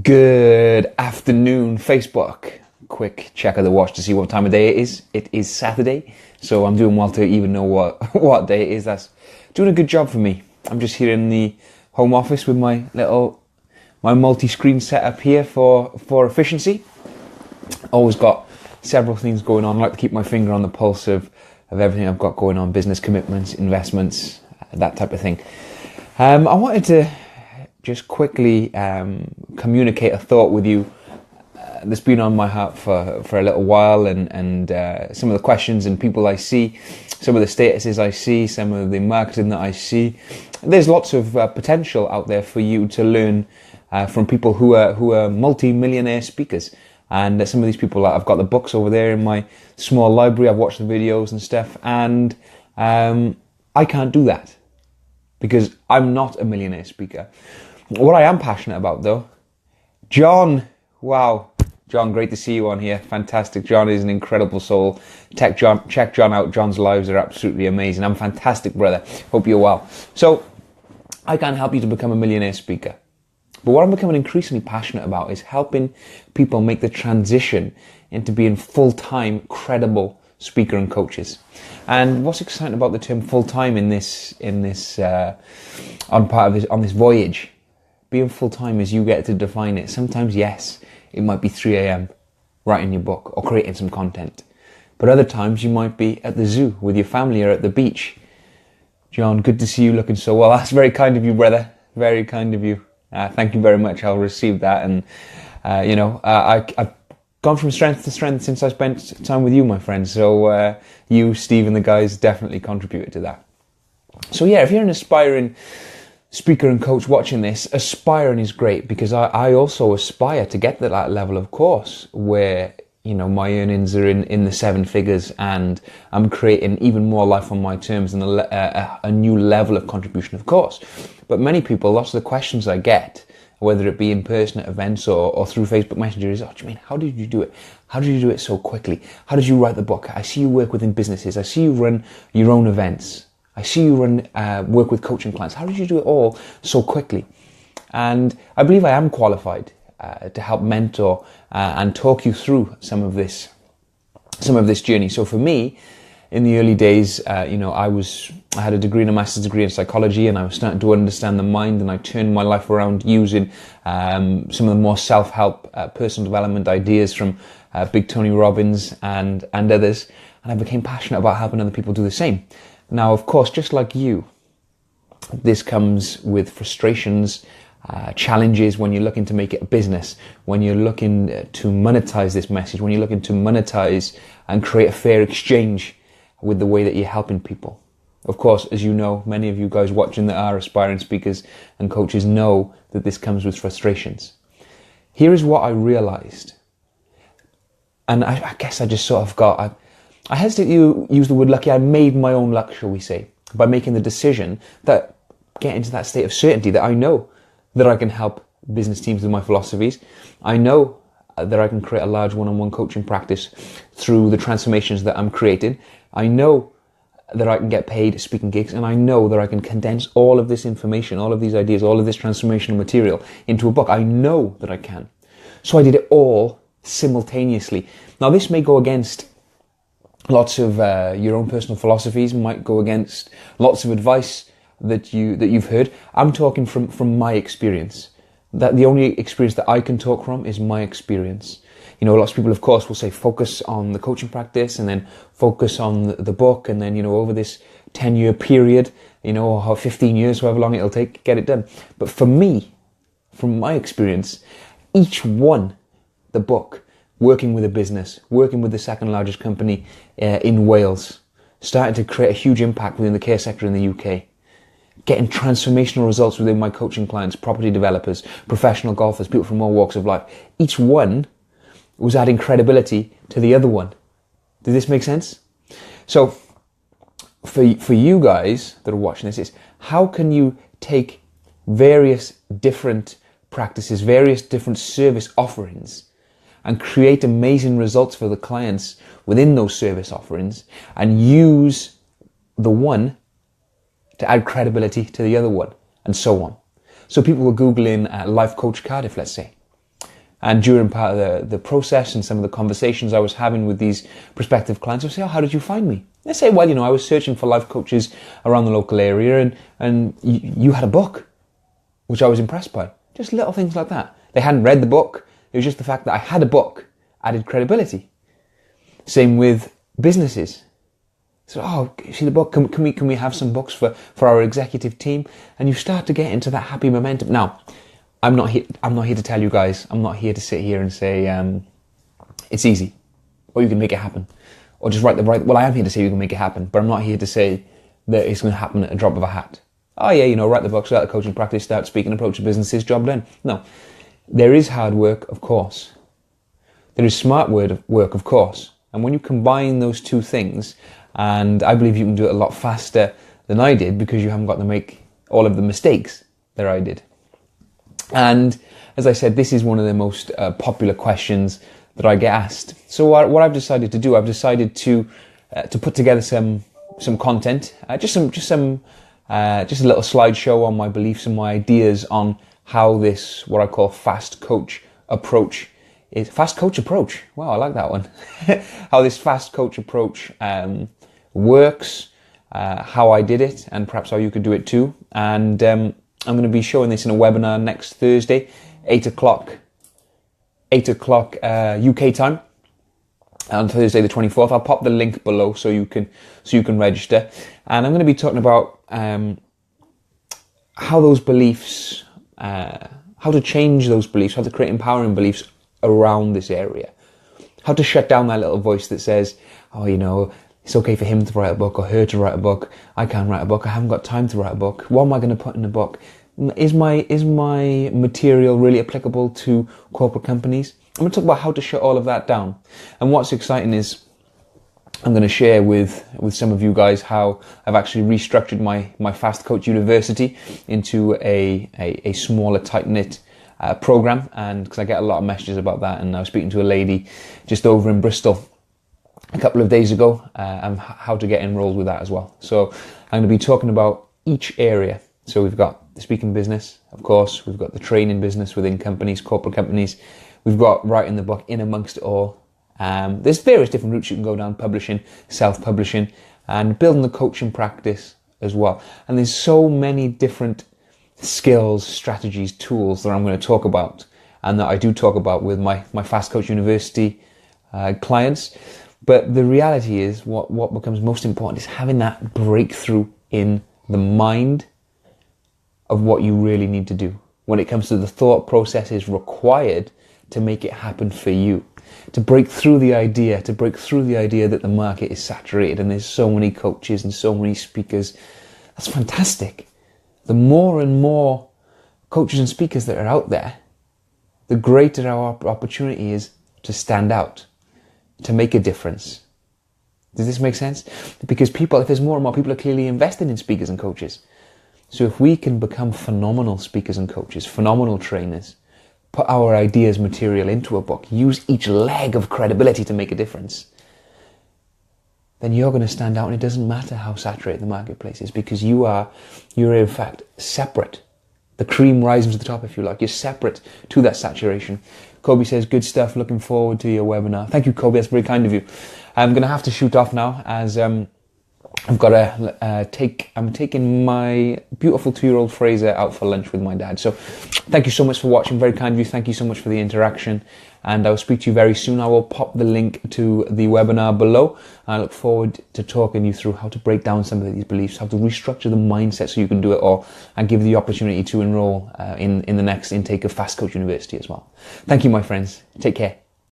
Good afternoon, Facebook. Quick check of the watch to see what time of day it is. It is Saturday, so I'm doing well to even know what day it is. That's doing a good job for me. I'm just here in the home office with my multi-screen setup here for efficiency. Always got several things going on. I like to keep my finger on the pulse of everything I've got going on, business commitments, investments, that type of thing. I wanted to just quickly communicate a thought with you that's been on my heart for a little while, and some of the questions and people I see, some of the statuses I see, some of the marketing that I see. There's lots of potential out there for you to learn from people who are multi-millionaire speakers. And some of these people, I've got the books over there in my small library, I've watched the videos and stuff, and I can't do that because I'm not a millionaire speaker. What I am passionate about though, John, wow, John, great to see you on here. Fantastic. John is an incredible soul. Check John out. John's lives are absolutely amazing. I'm fantastic, brother. Hope you're well. So I can't help you to become a millionaire speaker. But what I'm becoming increasingly passionate about is helping people make the transition into being full-time, credible speaker and coaches. And what's exciting about the term full-time on this voyage? Being full-time is you get to define it. Sometimes, yes, it might be 3 a.m. writing your book or creating some content. But other times you might be at the zoo with your family or at the beach. John, good to see you looking so well. That's very kind of you, brother. Very kind of you. Thank you very much. I'll receive that. And, I've gone from strength to strength since I spent time with you, my friend. So you, Steve, and the guys definitely contributed to that. So yeah, if you're an aspiring speaker and coach watching this, aspiring is great because I also aspire to get to that level, of course, where, my earnings are in the 7 figures and I'm creating even more life on my terms and a new level of contribution, of course. But many people, lots of the questions I get, whether it be in person at events or through Facebook Messenger, is, Jermaine, how did you do it? How did you do it so quickly? How did you write the book? I see you work within businesses. I see you run your own events. I see you work with coaching clients. How did you do it all so quickly? And I believe I am qualified to help mentor and talk you through some of this journey. So for me, in the early days, I had a degree and a master's degree in psychology, and I was starting to understand the mind, and I turned my life around using some of the more self-help, personal development ideas from Big Tony Robbins and others, and I became passionate about helping other people do the same. Now, of course, just like you, this comes with frustrations, challenges when you're looking to make it a business, when you're looking to monetize this message, when you're looking to monetize and create a fair exchange with the way that you're helping people. Of course, as you know, many of you guys watching that are aspiring speakers and coaches know that this comes with frustrations. Here is what I realized. And I guess I just sort of got... I hesitate to use the word lucky. I made my own luck, shall we say, by making the decision that get into that state of certainty that I know that I can help business teams with my philosophies. I know that I can create a large one-on-one coaching practice through the transformations that I'm creating. I know that I can get paid speaking gigs, and I know that I can condense all of this information, all of these ideas, all of this transformational material into a book. I know that I can. So I did it all simultaneously. Now this may go against lots of your own personal philosophies, might go against lots of advice that you've heard. I'm talking from my experience. That the only experience that I can talk from is my experience. Lots of people, of course, will say focus on the coaching practice and then focus on the book, and then, over this 10-year period, or 15 years, however long it'll take, get it done. But for me, from my experience, each one, the book, working with a business, working with the second largest company in Wales, starting to create a huge impact within the care sector in the UK, getting transformational results within my coaching clients, property developers, professional golfers, people from all walks of life. Each one was adding credibility to the other one. Does this make sense? So for you guys that are watching this, is how can you take various different practices, various different service offerings, and create amazing results for the clients within those service offerings, and use the one to add credibility to the other one, and so on. So people were Googling life coach Cardiff, let's say. And during part of the process and some of the conversations I was having with these prospective clients, I would say, oh, how did you find me? They say, well, I was searching for life coaches around the local area, and you had a book, which I was impressed by. Just little things like that. They hadn't read the book. It was just the fact that I had a book added credibility. Same with businesses. So, oh, you see the book? Can we have some books for our executive team? And you start to get into that happy momentum. Now, I'm not here to tell you guys. I'm not here to sit here and say it's easy, or you can make it happen, or just write the right. Well, I am here to say you can make it happen, but I'm not here to say that it's going to happen at a drop of a hat. Oh yeah, write the book, start the coaching practice, start speaking, approach the businesses, job done. No, there is hard work, of course. There is smart work, of course. And when you combine those two things, and I believe you can do it a lot faster than I did because you haven't got to make all of the mistakes that I did. And as I said, this is one of the most popular questions that I get asked. So what I've decided to do, I've decided to put together some content, just a little slideshow on my beliefs and my ideas on how this, what I call fast coach approach. Wow, I like that one. How this fast coach approach works, how I did it, and perhaps how you could do it too. And I'm going to be showing this in a webinar next Thursday, 8 o'clock UK time, on Thursday the 24th. I'll pop the link below so you can register. And I'm going to be talking about how those beliefs, how to change those beliefs, how to create empowering beliefs around this area, how to shut down that little voice that says, oh, it's okay for him to write a book or her to write a book. I can't write a book. I haven't got time to write a book. What am I going to put in a book? Is my material really applicable to corporate companies? I'm going to talk about how to shut all of that down. And what's exciting is I'm going to share with some of you guys how I've actually restructured my Fast Coach University into a smaller, tight-knit program. And because I get a lot of messages about that, and I was speaking to a lady just over in Bristol a couple of days ago, and how to get enrolled with that as well. So I'm going to be talking about each area. So we've got the speaking business, of course. We've got the training business within companies, corporate companies. We've got writing the book in amongst it all. There's various different routes you can go down: publishing, self-publishing, and building the coaching practice as well. And there's so many different skills, strategies, tools that I'm going to talk about, and that I do talk about with my Fast Coach University clients. But the reality is, what becomes most important is having that breakthrough in the mind of what you really need to do when it comes to the thought processes required to make it happen for you. To break through the idea that the market is saturated and there's so many coaches and so many speakers. That's fantastic. The more and more coaches and speakers that are out there, the greater our opportunity is to stand out, to make a difference. Does this make sense? Because if there's more and more people are clearly invested in speakers and coaches. So if we can become phenomenal speakers and coaches, phenomenal trainers, put our ideas, material into a book, use each leg of credibility to make a difference, then you're going to stand out, and it doesn't matter how saturated the marketplace is, because you're in fact separate. The cream rises to the top, if you like. You're separate to that saturation. Kobe says, good stuff. Looking forward to your webinar. Thank you, Kobe. That's very kind of you. I'm going to have to shoot off now, as I've got I'm taking my beautiful 2-year-old Fraser out for lunch with my dad. So thank you so much for watching. Very kind of you. Thank you so much for the interaction. And I'll speak to you very soon. I will pop the link to the webinar below. I look forward to talking you through how to break down some of these beliefs, how to restructure the mindset so you can do it all, and give you the opportunity to enroll in the next intake of Fast Coach University as well. Thank you, my friends. Take care.